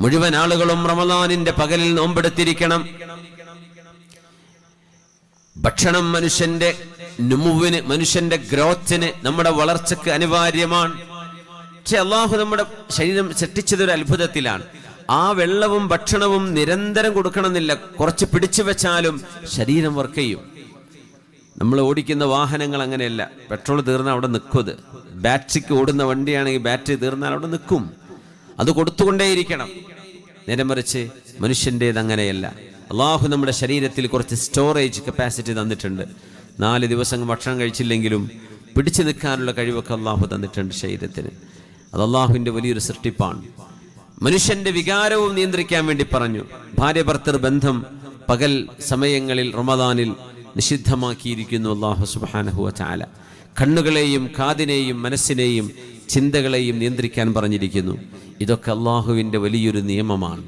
മുഴുവൻ ആളുകളും റമദാനിന്റെ പകലിൽ നോമ്പെടുത്തിരിക്കണം. ഭക്ഷണം മനുഷ്യന്റെ നുമുവിന്, മനുഷ്യന്റെ ഗ്രോത്തിന്, നമ്മുടെ വളർച്ചയ്ക്ക് അനിവാര്യമാണ്. പക്ഷെ അള്ളാഹു നമ്മുടെ ശരീരം സൃഷ്ടിച്ചതൊരു അത്ഭുതത്തിലാണ്. ആ വെള്ളവും ഭക്ഷണവും നിരന്തരം കൊടുക്കണമെന്നില്ല. കുറച്ച് പിടിച്ചു വെച്ചാലും ശരീരം വർക്ക് ചെയ്യും. നമ്മൾ ഓടിക്കുന്ന വാഹനങ്ങൾ അങ്ങനെയല്ല. പെട്രോൾ തീർന്നാൽ അവിടെ നിൽക്കും. അത് ബാറ്ററിക്ക് ഓടുന്ന വണ്ടിയാണെങ്കിൽ ബാറ്ററി തീർന്നാൽ അവിടെ നിൽക്കും. അത് കൊടുത്തുകൊണ്ടേയിരിക്കണം. നേരെ മറിച്ച് മനുഷ്യൻ്റേത് അങ്ങനെയല്ല. അള്ളാഹു നമ്മുടെ ശരീരത്തിൽ കുറച്ച് സ്റ്റോറേജ് കപ്പാസിറ്റി തന്നിട്ടുണ്ട്. 4 ദിവസം ഭക്ഷണം കഴിച്ചില്ലെങ്കിലും പിടിച്ചു നിൽക്കാനുള്ള കഴിവൊക്കെ അള്ളാഹു തന്നിട്ടുണ്ട് ശരീരത്തിന്. അത് അള്ളാഹുവിൻ്റെ വലിയൊരു സൃഷ്ടിപ്പാണ്. മനുഷ്യന്റെ വികാരവും നിയന്ത്രിക്കാൻ വേണ്ടി പറഞ്ഞു. ഭാര്യ ഭർത്തൃ ബന്ധം പകൽ സമയങ്ങളിൽ റമദാനിൽ നിഷിദ്ധമാക്കിയിരിക്കുന്നു അല്ലാഹു സുബ്ഹാനഹു വ തആല. കണ്ണുകളെയും കാതിനെയും മനസ്സിനെയും ചിന്തകളെയും നിയന്ത്രിക്കാൻ പറഞ്ഞിരിക്കുന്നു. ഇതൊക്കെ അള്ളാഹുവിൻ്റെ വലിയൊരു നിയമമാണ്.